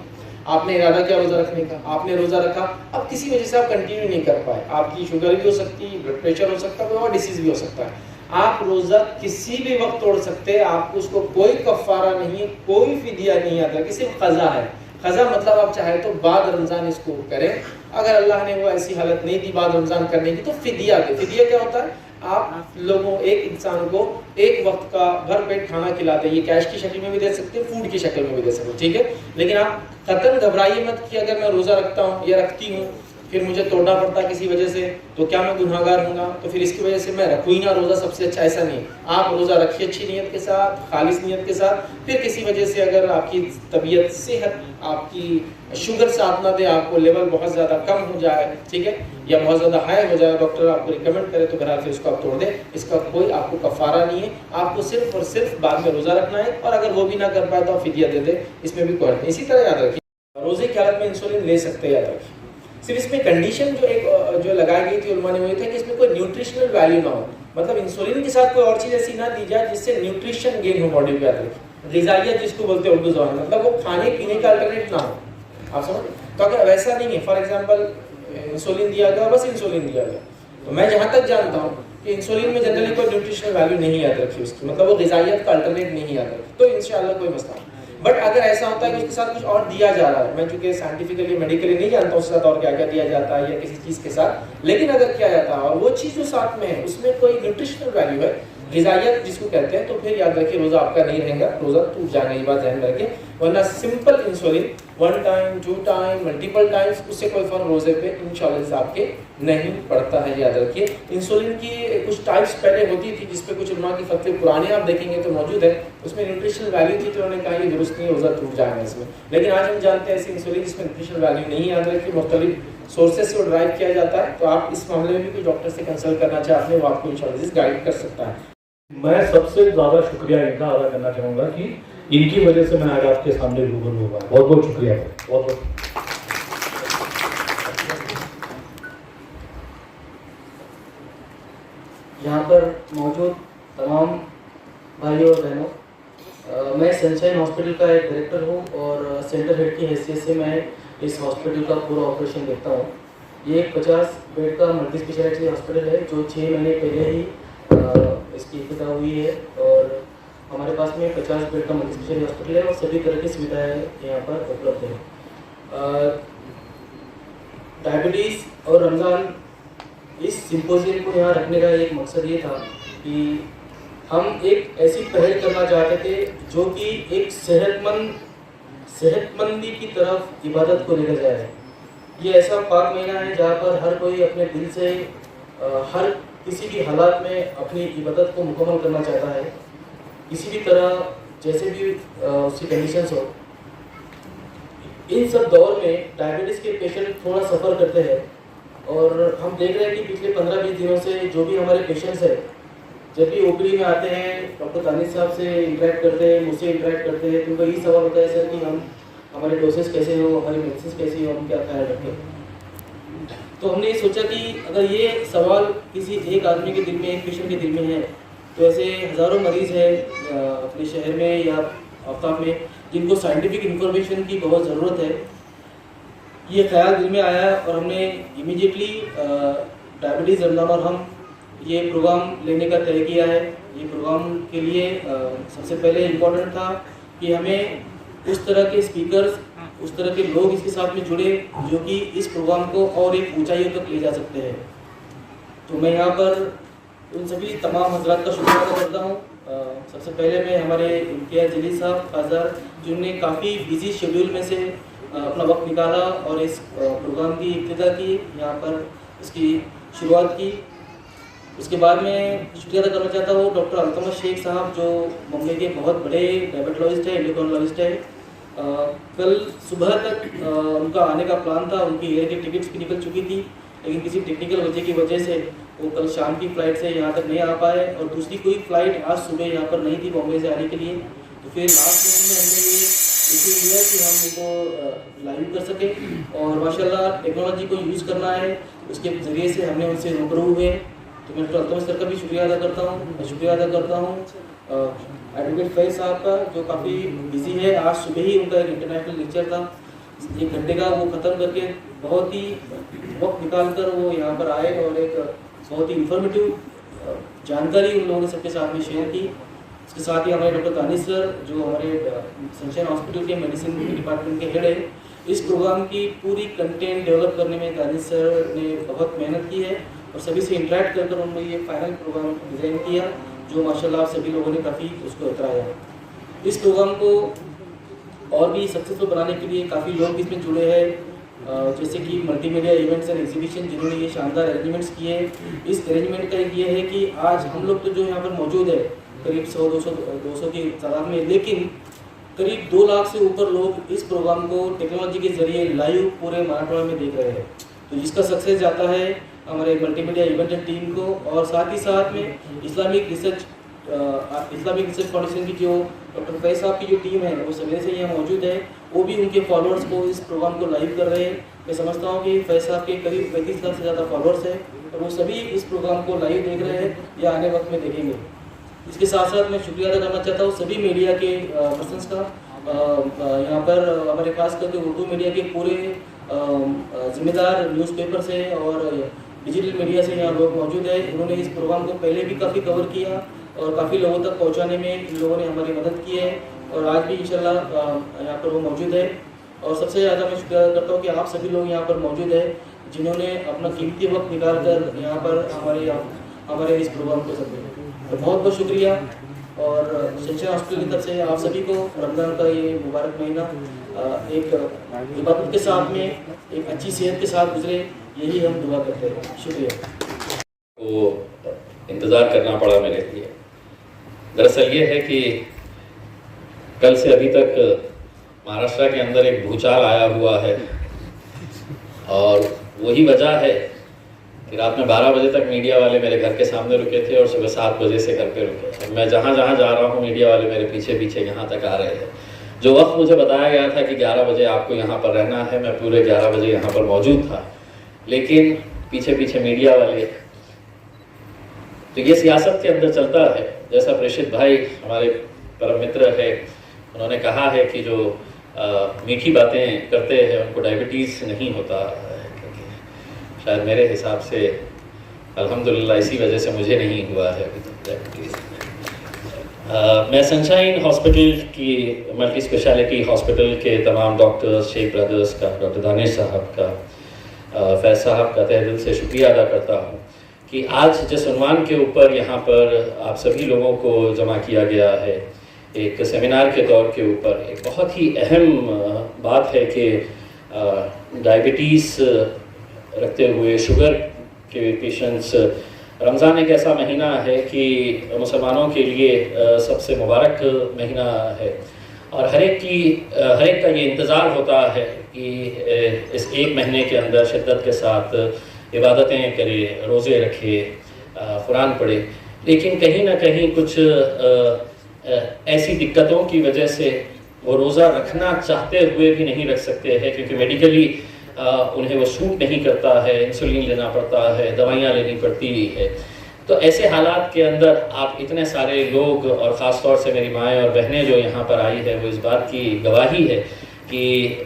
आपने इरादा किया रोज़ा रखने का, आपने रोज़ा रखा, अब किसी वजह से आप कंटिन्यू नहीं कर पाए, आपकी शुगर भी हो सकती है, ब्लड प्रेशर हो सकता है, कोई और डिसीज़ भी हो सकता है, आप रोज़ा किसी भी वक्त तोड़ सकते हैं, आपको उसको कोई कफ़ारा नहीं है, कोई फिदिया नहीं आता, कि सिर्फ क़ज़ा है। क़ज़ा मतलब आप चाहे तो बाद रमज़ान इसको करें, अगर अल्लाह ने वो ऐसी हालत नहीं दी बाद रमज़ान करने की तो फिदिया दे। फिदिया क्या होता है, आप लोगों एक इंसान को एक वक्त का भर पेट खाना खिलाते हैं, ये कैश की शक्ल में भी दे सकते हैं, फूड की शक्ल में भी दे सकते हैं, ठीक है। लेकिन आप कतई घबराइए मत कि अगर मैं रोज़ा रखता हूँ या रखती हूँ फिर मुझे तोड़ना पड़ता किसी वजह से, तो क्या मैं गुनाहगार हूँगा? तो फिर इसकी वजह से मैं रखूँ ही ना रोज़ा, सबसे अच्छा ऐसा नहीं। आप रोज़ा रखिए अच्छी नीयत के साथ, खालिस नीयत के साथ। फिर किसी वजह से अगर आपकी तबीयत, सेहत, आपकी शुगर साथ ना दे, आपको लेवल बहुत ज़्यादा कम हो जाए, ठीक है, या बहुत ज़्यादा हाई हो जाए, डॉक्टर आपको रिकमेंड करे, तो बहरहाल फिर इसको आप तोड़ दें। इसका कोई आपको कफ़ारा नहीं है, आपको सिर्फ और सिर्फ बाद में रोज़ा रखना है, और अगर वो भी ना कर पाए तो आप फिदिया दे दें, इसमें भी कोई नहीं। इसी तरह याद रखिए, रोज़े की हालत में इंसुलिन ले सकते हैं, याद रखिए। सिर्फ इसमें कंडीशन जो लगाई गई थी उलमा ने, वही था कि इसमें कोई न्यूट्रिशनल वैल्यू ना हो, मतलब इंसुलिन के साथ कोई और चीज़ ऐसी ना दी जाए जिससे न्यूट्रिशन गेन हो बॉडी को, याद रखिए। ग़िज़ाइयत जिसको बोलते हैं उर्दू ज़बान में, मतलब वो खाने पीने का अल्टरनेट ना हो, आप समझ। तो अगर वैसा नहीं है, फॉर एग्जांपल इंसुलिन दिया गया, बस इंसुलिन दिया गया, तो मैं जहाँ तक जानता हूँ कि इंसुलिन में जनरली कोई न्यूट्रिशनल वैल्यू नहीं याद रखी उसकी, मतलब वो ग़िज़ाइयत का अल्टरनेट नहीं याद रखी, तो इंशाअल्लाह कोई मसला नहीं। बट अगर ऐसा होता है कि उसके साथ कुछ और दिया जा रहा है, मैं चूंकि साइंटिफिकली मेडिकली नहीं जानता उसके साथ और क्या क्या दिया जाता है या किसी चीज़ के साथ, लेकिन अगर किया जाता है और वो चीज़ जो साथ में है उसमें कोई न्यूट्रिशनल वैल्यू है, ग़िज़ाइयत जिसको कहते हैं, तो फिर याद रखिए रोज़ा आपका नहीं रहेगा, रोज़ा टूट जाएगा, ये बात ध्यान में रखें। वरना simple insulin 1 time 2 time multiple times, उससे कोई फर्क रोज़े पे इंशाअल्लाह आपके नहीं पड़ता है, याद रखिए। इंसुलिन की कुछ टाइप्स पहले होती थी, जिसपे कुछ उलमा की फतवे पुराने आप देखेंगे तो मौजूद है, उसमें न्यूट्रिशनल वैल्यू थी, तो उन्होंने कहा ये दुरुस्त नहीं, रोज़ा टूट जाएगा इसमें। लेकिन आज हम जानते हैं ऐसी इंसुलिन जिसमें न्यूट्रिशनल वैल्यू नहीं, याद रखिए, मुख्तलिफ सोर्सेज से ड्राइव किया जाता है, तो आप इस मामले में भी कोई डॉक्टर से कंसल्ट करना चाहते हैं, वो आपको इंशाअल्लाह गाइड कर सकता है। मैं सबसे ज़्यादा शुक्रिया इनका अदा करना चाहूँगा कि इनकी वजह से मैं आज आपके सामने रूबरू हुआ। बहुत बहुत शुक्रिया, बहुत बहुत। यहाँ पर मौजूद तमाम भाइयों और बहनों, मैं सनशाइन हॉस्पिटल का एक डायरेक्टर हूँ और सेंटर हेड की हैसियत से मैं इस हॉस्पिटल का पूरा ऑपरेशन देखता हूँ। ये एक 50 बेड का मल्टी स्पेशलिटी हॉस्पिटल है जो 6 महीने पहले ही इसकी इफ्तिताह हुई है, और हमारे पास में 50 बेड का मल्टी स्पेशलिटी हॉस्पिटल है और सभी तरह की सुविधाएं यहाँ पर उपलब्ध है। डायबिटीज़ और रमज़ान, इस सिंपोजियम को यहाँ रखने का एक मकसद ये था कि हम एक ऐसी पहल करना चाहते थे जो कि एक सेहतमंदी की तरफ इबादत को लेकर जाए। ये ऐसा पाक महीना है जहाँ पर हर कोई अपने दिल से हर किसी भी हालात में अपनी इबादत को मुकम्मल करना चाहता है, किसी भी तरह जैसे भी उसकी कंडीशंस हो। इन सब दौर में डायबिटीज़ के पेशेंट थोड़ा सफ़र करते हैं, और हम देख रहे हैं कि पिछले 15-20 दिनों से जो भी हमारे पेशेंट्स हैं, जब भी ओपीडी में आते हैं, डॉक्टर तानिश साहब से इंटरेक्ट करते हैं, मुझसे इंटरेक्ट करते हैं, तो उनका यही सवाल होता है सर कि हम हमारे डोसेस कैसे हो, हमारी मेडिसिन कैसी हो, हम क्या ख्याल रखें। तो हमने ये सोचा कि अगर ये सवाल किसी एक आदमी के दिल में, एक पेशेंट के दिल में है, तो ऐसे हज़ारों मरीज़ हैं अपने शहर में या आफ्ताब में जिनको साइंटिफिक इंफॉर्मेशन की बहुत ज़रूरत है। ये ख्याल दिल में आया और हमने इमीडिएटली डायबिटीज़ रमज़ान और हम ये प्रोग्राम लेने का तय किया है। ये प्रोग्राम के लिए सबसे पहले इम्पोर्टेंट था कि हमें उस तरह के स्पीकर्स, उस तरह के लोग इसके साथ में जुड़े जो कि इस प्रोग्राम को और एक ऊंचाइयों तक ले जा सकते हैं। तो मैं यहाँ पर उन सभी तमाम हजरात का शुक्रिया अदा करता हूँ। सबसे पहले मैं हमारे इम्तियाज़ जलील साहब खासदार, जिन्होंने काफ़ी बिजी शेड्यूल में से अपना वक्त निकाला और इस प्रोग्राम की इब्तिदा की, यहाँ पर इसकी शुरुआत की। उसके बाद में शुक्रिया अदा करना चाहता हूँ डॉक्टर अलतमश शेख साहब, जो मुंबई के बहुत बड़े डायबिटोलॉजिस्ट हैं, एंडोक्राइनोलॉजिस्ट हैं। कल सुबह तक उनका आने का प्लान था, उनकी एयर की टिकट्स भी निकल चुकी थी, लेकिन किसी टेक्निकल वजह की वजह से वो कल शाम की फ़्लाइट से यहाँ तक नहीं आ पाए, और दूसरी कोई फ़्लाइट आज सुबह यहाँ पर नहीं थी बॉम्बे से आने के लिए। तो फिर लास्ट में हमने ये इशू लिया कि हम उनको लाइव कर सकें, और माशाल्लाह टेक्नोलॉजी को यूज़ करना है, उसके ज़रिए से हमने उनसे रूबरू हुए। तो मैं डॉक्टर अलतमश सर का भी शुक्रिया अदा करता हूँ। मैं शुक्रिया अदा करता हूँ एडवोकेट फैज़ साहब का, जो काफ़ी बिजी है। आज सुबह ही उनका एक इंटरनेशनल लेक्चर था, 1 घंटे का, वो ख़त्म करके बहुत ही वक्त निकाल कर वो यहाँ पर आए और एक बहुत ही इंफॉर्मेटिव जानकारी उन लोगों ने सबके साथ में शेयर की। इसके साथ ही हमारे डॉक्टर तानिश सर, जो हमारे सनशाइन हॉस्पिटल के मेडिसिन डिपार्टमेंट के हेड है, इस प्रोग्राम की पूरी कंटेंट डेवलप करने में तानिश सर ने बहुत मेहनत की है, और सभी से इंटरेक्ट कर उन्होंने ये फाइनल प्रोग्राम डिज़ाइन किया, जो माशाल्लाह आप सभी लोगों ने काफ़ी उसको उतराया। इस प्रोग्राम को और भी सक्सेसफुल बनाने के लिए काफ़ी लोग इसमें जुड़े हैं। जैसे कि मल्टीमीडिया इवेंट्स एंड एग्जीबिशन जिन्होंने ये शानदार अरेंजमेंट्स किए हैं। इस अरेंजमेंट का ये है कि आज हम लोग तो जो यहाँ पर मौजूद है करीब 100-200 की तादाद में, लेकिन करीब 2 लाख से ऊपर लोग इस प्रोग्राम को टेक्नोलॉजी के जरिए लाइव पूरे मराठवाड़ा में देख रहे हैं। तो जिसका सक्सेस जाता है हमारे मल्टीमीडिया इवेंट टीम को, और साथ ही साथ में इस्लामिक रिसर्च फाउंडेशन की जो डॉक्टर फैज साहब की जो टीम है वो सवेरे से यहाँ मौजूद है, वो भी उनके फॉलोअर्स को इस प्रोग्राम को लाइव कर रहे हैं। मैं समझता हूँ कि फैज साहब के करीब 35 लाख से ज़्यादा फॉलोअर्स हैं और वो सभी इस प्रोग्राम को लाइव देख रहे हैं या आने वक्त में देखेंगे। इसके साथ साथ मैं शुक्रिया अदा करना चाहता हूँ सभी मीडिया के पर्सनस का। यहाँ पर हमारे खास करके उर्दू मीडिया के पूरे जिम्मेदार न्यूज़पेपर से और डिजिटल मीडिया से यहाँ लोग मौजूद है। उन्होंने इस प्रोग्राम को पहले भी काफ़ी कवर किया और काफ़ी लोगों तक पहुँचाने में इन लोगों ने हमारी मदद की है और आज भी इंशाल्लाह यहाँ पर वो मौजूद है। और सबसे ज़्यादा मैं शुक्रिया अदा करता हूँ कि आप सभी लोग यहाँ पर मौजूद है जिन्होंने अपना कीमती वक्त निकाल कर यहाँ पर हमारे इस प्रोग्राम को सफल किया। तो बहुत बहुत शुक्रिया। और सनशाइन हॉस्पिटल की तरफ से आप सभी को रमज़ान का ये मुबारक महीना एक इबादत के साथ में एक अच्छी सेहत के साथ गुजरे, यही हम दुआ करते हैं। शुक्रिया। वो इंतज़ार करना पड़ा मेरे लिए। दरअसल ये है कि कल से अभी तक महाराष्ट्र के अंदर एक भूचाल आया हुआ है और वही वजह है कि रात में 12 बजे तक मीडिया वाले मेरे घर के सामने रुके थे और सुबह 7 बजे से घर पे रुके। मैं जहाँ जहाँ जा रहा हूँ मीडिया वाले मेरे पीछे पीछे यहाँ तक आ रहे हैं। जो वक्त मुझे बताया गया था कि 11 बजे आपको यहाँ पर रहना है, मैं पूरे 11 बजे यहाँ पर मौजूद था, लेकिन पीछे पीछे मीडिया वाले। तो ये सियासत के अंदर चलता है। जैसा प्रेषित भाई हमारे परम मित्र है, उन्होंने कहा है कि जो मीठी बातें करते हैं उनको डायबिटीज़ नहीं होता है, क्योंकि शायद मेरे हिसाब से अल्हम्दुलिल्लाह इसी वजह से मुझे नहीं हुआ है अभी तक डायबिटीज़। मैं सनशाइन हॉस्पिटल की मल्टी स्पेशलिटी हॉस्पिटल के तमाम डॉक्टर्स, शेख ब्रदर्स का, डॉक्टर दानिश साहब का, फैज साहब का तहे दिल से शुक्रिया अदा करता हूँ कि आज जिस उन्वान के ऊपर यहाँ पर आप सभी लोगों को जमा किया गया है एक सेमिनार के तौर के ऊपर, एक बहुत ही अहम बात है कि डायबिटीज़ रखते हुए शुगर के पेशेंट्स, रमज़ान एक ऐसा महीना है कि मुसलमानों के लिए सबसे मुबारक महीना है और हर एक का ये इंतज़ार होता है कि इस एक महीने के अंदर शिद्दत के साथ इबादतें करे, रोज़े रखे, कुरान पढ़े। लेकिन कहीं ना कहीं कुछ ऐसी दिक्कतों की वजह से वो रोज़ा रखना चाहते हुए भी नहीं रख सकते हैं, क्योंकि मेडिकली उन्हें वो सूट नहीं करता है, इंसुलिन लेना पड़ता है, दवाइयाँ लेनी पड़ती है। तो ऐसे हालात के अंदर आप इतने सारे लोग और ख़ास तौर से मेरी माएँ और बहनें जो यहाँ पर आई है वो इस बात की गवाही है कि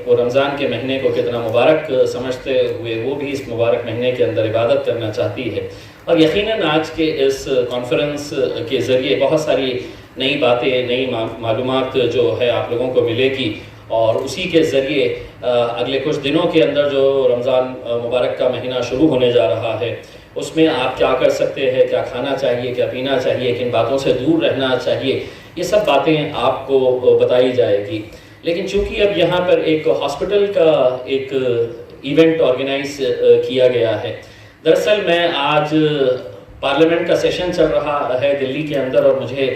वो रमज़ान के महीने को कितना मुबारक समझते हुए वो भी इस मुबारक महीने के अंदर इबादत करना चाहती है। और यकीनन आज के इस कॉन्फ्रेंस के ज़रिए बहुत सारी नई बातें, नई मालूमात जो है आप लोगों को मिलेगी और उसी के ज़रिए अगले कुछ दिनों के अंदर जो रमज़ान मुबारक का महीना शुरू होने जा रहा है उसमें आप क्या कर सकते हैं, क्या खाना चाहिए, क्या पीना चाहिए, किन बातों से दूर रहना चाहिए, ये सब बातें आपको बताई जाएगी। लेकिन चूंकि अब यहाँ पर एक हॉस्पिटल का एक इवेंट ऑर्गेनाइज किया गया है, दरअसल मैं आज पार्लियामेंट का सेशन चल रहा है दिल्ली के अंदर और मुझे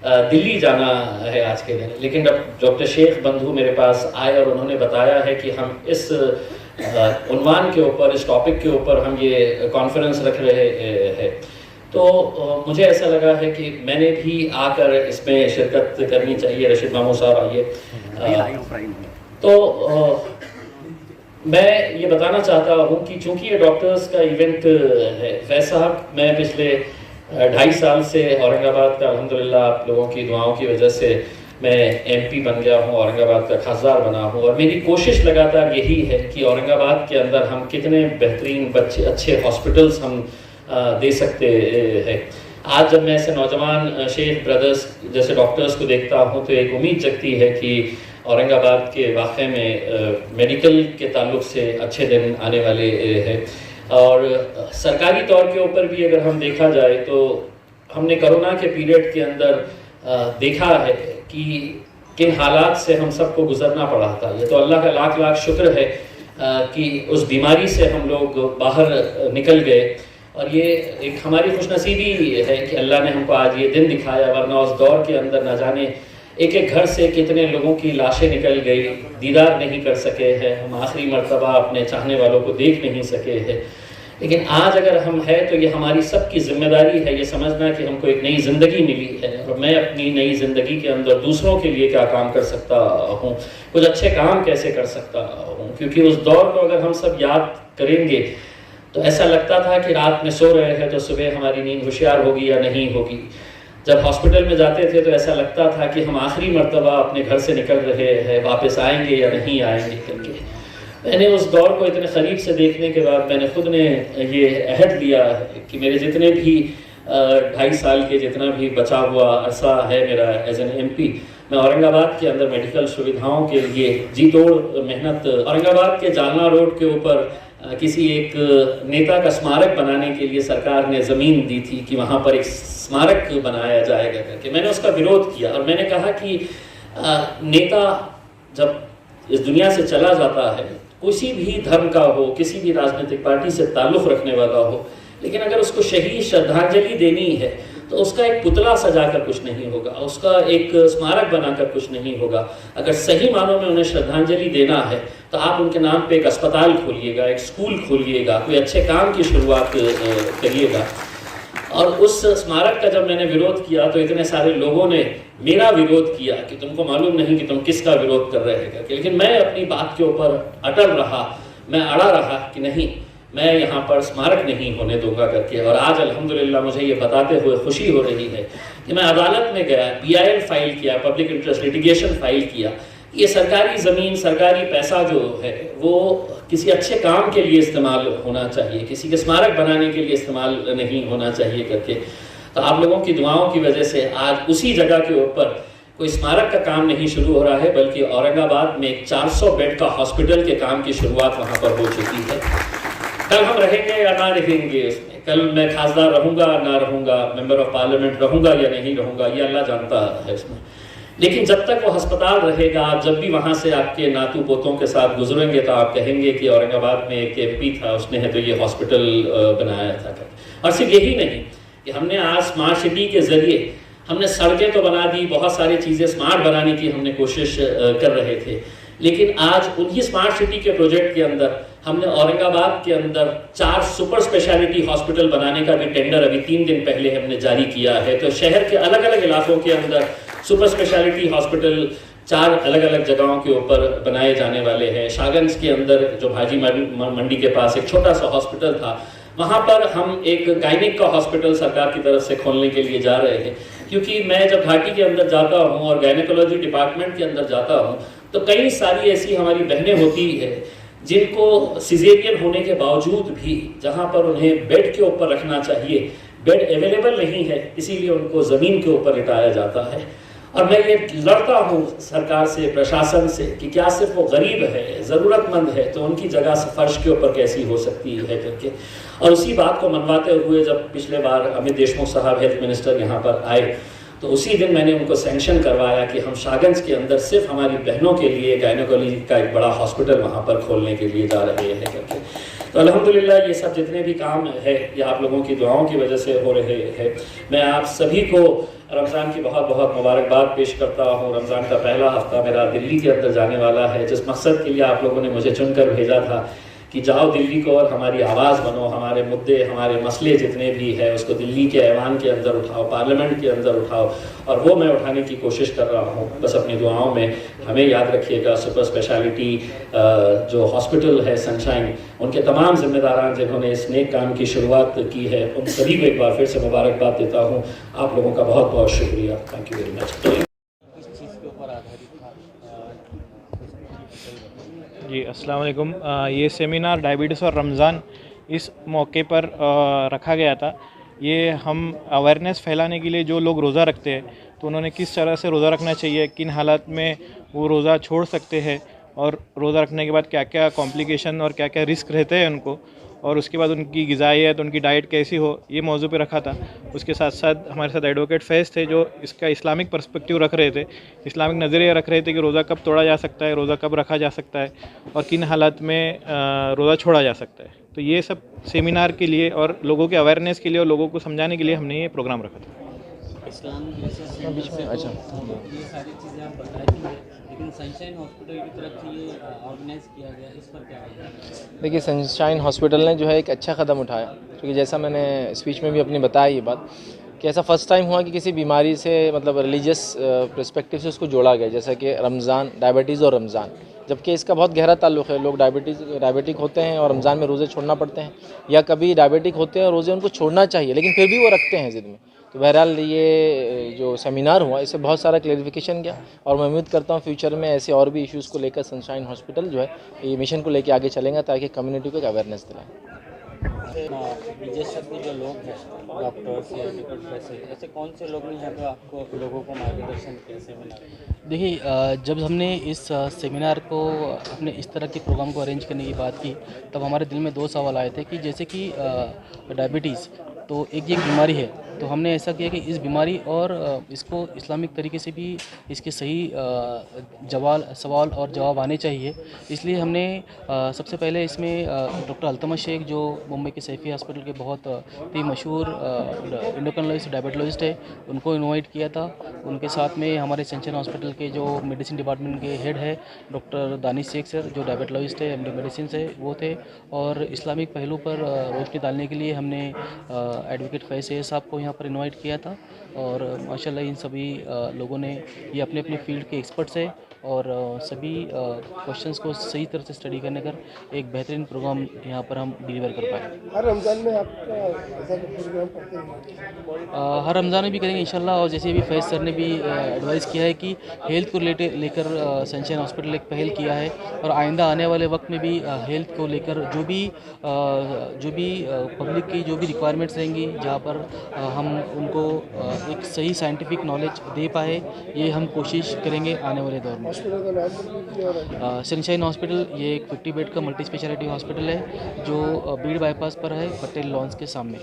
दिल्ली जाना है आज के दिन, लेकिन डॉक्टर शेख बंधु मेरे पास आए और उन्होंने बताया है कि हम इस उन्वान के ऊपर, इस टॉपिक के ऊपर हम ये कॉन्फ्रेंस रख रहे हैं। तो मुझे ऐसा लगा है कि मैंने भी आकर इसमें शिरकत करनी चाहिए। रशीद मामू साहब आइए। तो मैं ये बताना चाहता हूँ कि चूँकि ये डॉक्टर्स का इवेंट है, फैज साहब मैं पिछले 2.5 साल से औरंगाबाद का अल्हम्दुलिल्लाह आप लोगों की दुआओं की वजह से मैं MP बन गया हूँ, औरंगाबाद का खासदार बना हूँ और मेरी कोशिश लगातार यही है कि औरंगाबाद के अंदर हम कितने बेहतरीन अच्छे हॉस्पिटल्स हम दे सकते हैं। आज जब मैं ऐसे नौजवान शेख ब्रदर्स जैसे डॉक्टर्स को देखता हूँ तो एक उम्मीद जगती है कि औरंगाबाद के वाक़े में मेडिकल के ताल्लुक से अच्छे दिन आने वाले हैं। और सरकारी तौर के ऊपर भी अगर हम देखा जाए तो हमने कोरोना के पीरियड के अंदर देखा है कि किन हालात से हम सबको गुजरना पड़ा था। ये तो अल्लाह का लाख लाख शुक्र है कि उस बीमारी से हम लोग बाहर निकल गए। और ये एक हमारी खुशनसीबी है कि अल्लाह ने हमको आज ये दिन दिखाया, वरना उस दौर के अंदर न जाने एक एक घर से कितने लोगों की लाशें निकल गई, दीदार नहीं कर सके हैं, हम आखिरी मर्तबा अपने चाहने वालों को देख नहीं सके हैं। लेकिन आज अगर हम है तो ये हमारी सबकी जिम्मेदारी है ये समझना कि हमको एक नई ज़िंदगी मिली है और मैं अपनी नई ज़िंदगी के अंदर दूसरों के लिए क्या काम कर सकता हूँ, कुछ अच्छे काम कैसे कर सकता हूँ। क्योंकि उस दौर को अगर हम सब याद करेंगे तो ऐसा लगता था कि रात में सो रहे हैं तो सुबह हमारी नींद होशियार होगी या नहीं होगी। जब हॉस्पिटल में जाते थे तो ऐसा लगता था कि हम आखिरी मर्तबा अपने घर से निकल रहे हैं, वापस आएंगे या नहीं आएंगे करके। मैंने उस दौर को इतने करीब से देखने के बाद मैंने खुद ने ये अहद लिया कि मेरे जितने भी 2.5 साल के जितना भी बचा हुआ अरसा है मेरा एज एन MP, मैं औरंगाबाद के अंदर मेडिकल सुविधाओं के लिए जी तोड़ मेहनत। औरंगाबाद के जालना रोड के ऊपर किसी एक नेता का स्मारक बनाने के लिए सरकार ने ज़मीन दी थी कि वहाँ पर एक स्मारक बनाया जाएगा करके। मैंने उसका विरोध किया और मैंने कहा कि नेता जब इस दुनिया से चला जाता है, किसी भी धर्म का हो, किसी भी राजनीतिक पार्टी से ताल्लुक़ रखने वाला हो, लेकिन अगर उसको शहीद श्रद्धांजलि देनी है तो उसका एक पुतला सजाकर कुछ नहीं होगा, उसका एक स्मारक बनाकर कुछ नहीं होगा। अगर सही मानों में उन्हें श्रद्धांजलि देना है तो आप उनके नाम पे एक अस्पताल खोलिएगा, एक स्कूल खोलिएगा, कोई अच्छे काम की शुरुआत करिएगा। और उस स्मारक का जब मैंने विरोध किया तो इतने सारे लोगों ने मेरा विरोध किया कि तुमको मालूम नहीं कि तुम किसका विरोध कर रहे हैं। लेकिन मैं अपनी बात के ऊपर अटल रहा, मैं अड़ा रहा कि नहीं, मैं यहाँ पर स्मारक नहीं होने दूंगा करके। और आज अल्हम्दुलिल्लाह मुझे ये बताते हुए खुशी हो रही है कि मैं अदालत में गया, PIL फाइल किया, पब्लिक इंटरेस्ट लिटिगेशन फाइल किया। ये सरकारी ज़मीन, सरकारी पैसा जो है वो किसी अच्छे काम के लिए इस्तेमाल होना चाहिए, किसी के स्मारक बनाने के लिए इस्तेमाल नहीं होना चाहिए करके। तो आप लोगों की दुआओं की वजह से आज उसी जगह के ऊपर कोई स्मारक का काम नहीं शुरू हो रहा है, बल्कि औरंगाबाद में एक 400 बेड का हॉस्पिटल के काम की शुरुआत वहाँ पर हो चुकी है। कल हम रहेंगे या ना रहेंगे इसमें, कल मैं खासदार रहूँगा ना रहूँगा, मेंबर ऑफ पार्लियामेंट रहूँगा या नहीं रहूँगा, ये अल्लाह जानता है इसमें। लेकिन जब तक वो अस्पताल रहेगा, आप जब भी वहाँ से आपके नातू पोतों के साथ गुजरेंगे तो आप कहेंगे कि औरंगाबाद में एक MP था, उसने है तो ये हॉस्पिटल बनाया था। और सिर्फ यही नहीं कि हमने आज स्मार्ट सिटी के ज़रिए हमने सड़कें तो बना दी, बहुत सारी चीज़ें स्मार्ट बनाने की हमने कोशिश कर रहे थे, लेकिन आज उन्हीं स्मार्ट सिटी के प्रोजेक्ट के अंदर हमने औरंगाबाद के अंदर 4 सुपर स्पेशलिटी हॉस्पिटल बनाने का भी टेंडर अभी 3 दिन पहले हमने जारी किया है। तो शहर के अलग अलग इलाकों के अंदर सुपर स्पेशलिटी हॉस्पिटल 4 अलग अलग जगहों के ऊपर बनाए जाने वाले हैं। शाहगंज के अंदर जो भाजी मंडी के पास एक छोटा सा हॉस्पिटल था, वहाँ पर हम एक गायनिक का हॉस्पिटल सरकार की तरफ से खोलने के लिए जा रहे हैं। क्योंकि मैं जब घाटी के अंदर जाता हूँ और गायनेकोलॉजी डिपार्टमेंट के अंदर जाता हूँ तो कई सारी ऐसी हमारी बहनें होती है जिनको सिजेरियन होने के बावजूद भी जहाँ पर उन्हें बेड के ऊपर रखना चाहिए, बेड अवेलेबल नहीं है, इसीलिए उनको ज़मीन के ऊपर लिटाया जाता है। और मैं ये लड़ता हूँ सरकार से, प्रशासन से कि क्या सिर्फ वो गरीब है, ज़रूरतमंद है तो उनकी जगह फर्श के ऊपर कैसी हो सकती है करके। और उसी बात को मनवाते हुए जब पिछले बार अमित देशमुख साहब हेल्थ मिनिस्टर यहाँ पर आए तो उसी दिन मैंने उनको सैंक्शन करवाया कि हम शाहगंज के अंदर सिर्फ हमारी बहनों के लिए गायनेकोलॉजी का एक बड़ा हॉस्पिटल वहाँ पर खोलने के लिए जा रहे हैं करके। तो अल्हम्दुलिल्लाह ये सब जितने भी काम है ये आप लोगों की दुआओं की वजह से हो रहे हैं। मैं आप सभी को रमज़ान की बहुत बहुत मुबारकबाद पेश करता हूँ। रमज़ान का पहला हफ्ता मेरा दिल्ली के अंदर जाने वाला है, जिस मकसद के लिए आप लोगों ने मुझे चुनकर भेजा था कि जाओ दिल्ली को और हमारी आवाज़ बनो, हमारे मुद्दे, हमारे मसले जितने भी है उसको दिल्ली के ऐवान के अंदर उठाओ, पार्लियामेंट के अंदर उठाओ। और वो मैं उठाने की कोशिश कर रहा हूँ। बस अपनी दुआओं में हमें याद रखिएगा। सुपर स्पेशलिटी जो हॉस्पिटल है सनशाइन, उनके तमाम जिम्मेदारान जिन्होंने इस नेक काम की शुरुआत की है, उन सभी को एक बार फिर से मुबारकबाद देता हूँ। आप लोगों का बहुत बहुत शुक्रिया। Thank you very much. जी अस्सलाम वालेकुम। ये सेमिनार डायबिटीज़ और रमज़ान इस मौके पर रखा गया था। ये हम अवेयरनेस फैलाने के लिए जो लोग रोज़ा रखते हैं तो उन्होंने किस तरह से रोज़ा रखना चाहिए, किन हालात में वो रोज़ा छोड़ सकते हैं और रोज़ा रखने के बाद क्या क्या कॉम्प्लिकेशन और क्या क्या रिस्क रहते हैं उनको, और उसके बाद उनकी ग़िज़ाइयत, उनकी डाइट कैसी हो, ये मौजू पे रखा था। उसके साथ साथ हमारे साथ एडवोकेट फैज़ थे जो इसका इस्लामिक पर्सपेक्टिव रख रहे थे, इस्लामिक नज़रिया रख रहे थे कि रोज़ा कब तोड़ा जा सकता है, रोज़ा कब रखा जा सकता है और किन हालात में रोज़ा छोड़ा जा सकता है। तो ये सब सेमिनार के लिए और लोगों के अवेयरनेस के लिए और लोगों को समझाने के लिए हमने ये प्रोग्राम रखा था। इस्लाम अच्छा ये सारी चीज़ें आप बताई थी, लेकिन सनशाइन हॉस्पिटल की तरफ से ये ऑर्गेनाइज किया गया, इस पर क्या है? देखिए, सनशाइन हॉस्पिटल ने जो है एक अच्छा कदम उठाया, क्योंकि जैसा मैंने स्पीच में भी अपनी बताया ये बात कि ऐसा फर्स्ट टाइम हुआ कि किसी बीमारी से मतलब रिलीजियस पर्सपेक्टिव से उसको जोड़ा गया, जैसा कि रमज़ान, डायबिटीज़ और रमज़ान, जबकि इसका बहुत गहरा ताल्लुक़ है। लोग डायबिटिक होते हैं और रमज़ान में रोज़े छोड़ना पड़ते हैं, या कभी डायबिटिक होते हैं और रोज़े उनको छोड़ना चाहिए लेकिन फिर भी वो रखते हैं ज़िद में। तो बहरहाल ये जो सेमिनार हुआ इससे बहुत सारा क्लैरिफिकेशन किया और मैं उम्मीद करता हूँ फ्यूचर में ऐसे और भी इश्यूज़ को लेकर सनशाइन हॉस्पिटल जो है ये मिशन को लेकर आगे चलेंगे ताकि कम्युनिटी को एक अवेयरनेस दिलाएं। विशेषज्ञ जो लोग हैं, डॉक्टर्स या मेडिकल प्रोफेसर, ऐसे कौन से लोग हैं यहाँ पे आपको लोगों को मार्गदर्शन किया सेमिनार? देखिए, जब हमने इस सेमिनार को अपने इस तरह के प्रोग्राम को अरेंज करने की बात की, तब हमारे दिल में 2 सवाल आए थे कि जैसे कि डायबिटीज़ तो एक ये बीमारी है, तो हमने ऐसा किया कि इस बीमारी और इसको इस्लामिक तरीके से भी इसके सही सवाल और जवाब आने चाहिए। इसलिए हमने सबसे पहले इसमें डॉक्टर अल्तमश शेख जो मुंबई के सैफी हॉस्पिटल के बहुत ही मशहूर एंडोक्राइनोलॉजिस्ट डायबिटोलॉजिस्ट है, उनको इनवाइट किया था। उनके साथ में हमारे सनशाइन हॉस्पिटल के जो मेडिसिन डिपार्टमेंट के हेड है डॉक्टर दानिश शेख सर, जो डायबिटोलॉजिस्ट है, एमडी मेडिसिन से वो थे। और इस्लामिक पहलू पर रोशनी डालने के लिए हमने एडवोकेट फैज़ साहब को यहाँ पर इनवाइट किया था। और माशाल्लाह इन सभी लोगों ने ये अपने अपने फील्ड के एक्सपर्ट्स हैं और सभी क्वेश्चंस को सही तरह से स्टडी करने कर एक बेहतरीन प्रोग्राम यहाँ पर हम डिलीवर कर पाए। हर रमज़ान में आप ऐसा प्रोग्राम करते हैं? हर रमज़ान में भी करेंगे इंशाल्लाह। और जैसे अभी फैज़ सर ने भी एडवाइस किया है कि हेल्थ को लेकर सनशाइन हॉस्पिटल एक पहल किया है और आइंदा आने वाले वक्त में भी हेल्थ को लेकर जो भी पब्लिक की जो भी रिक्वायरमेंट्स रहेंगी, जहाँ पर हम उनको एक सही साइंटिफिक नॉलेज दे पाए, ये हम कोशिश करेंगे आने वाले दौर में। सनशाइन हॉस्पिटल ये एक 50 बेड का मल्टी स्पेशलिटी हॉस्पिटल है जो बीड़ बाईपास पर है, पटेल लॉन्स के सामने।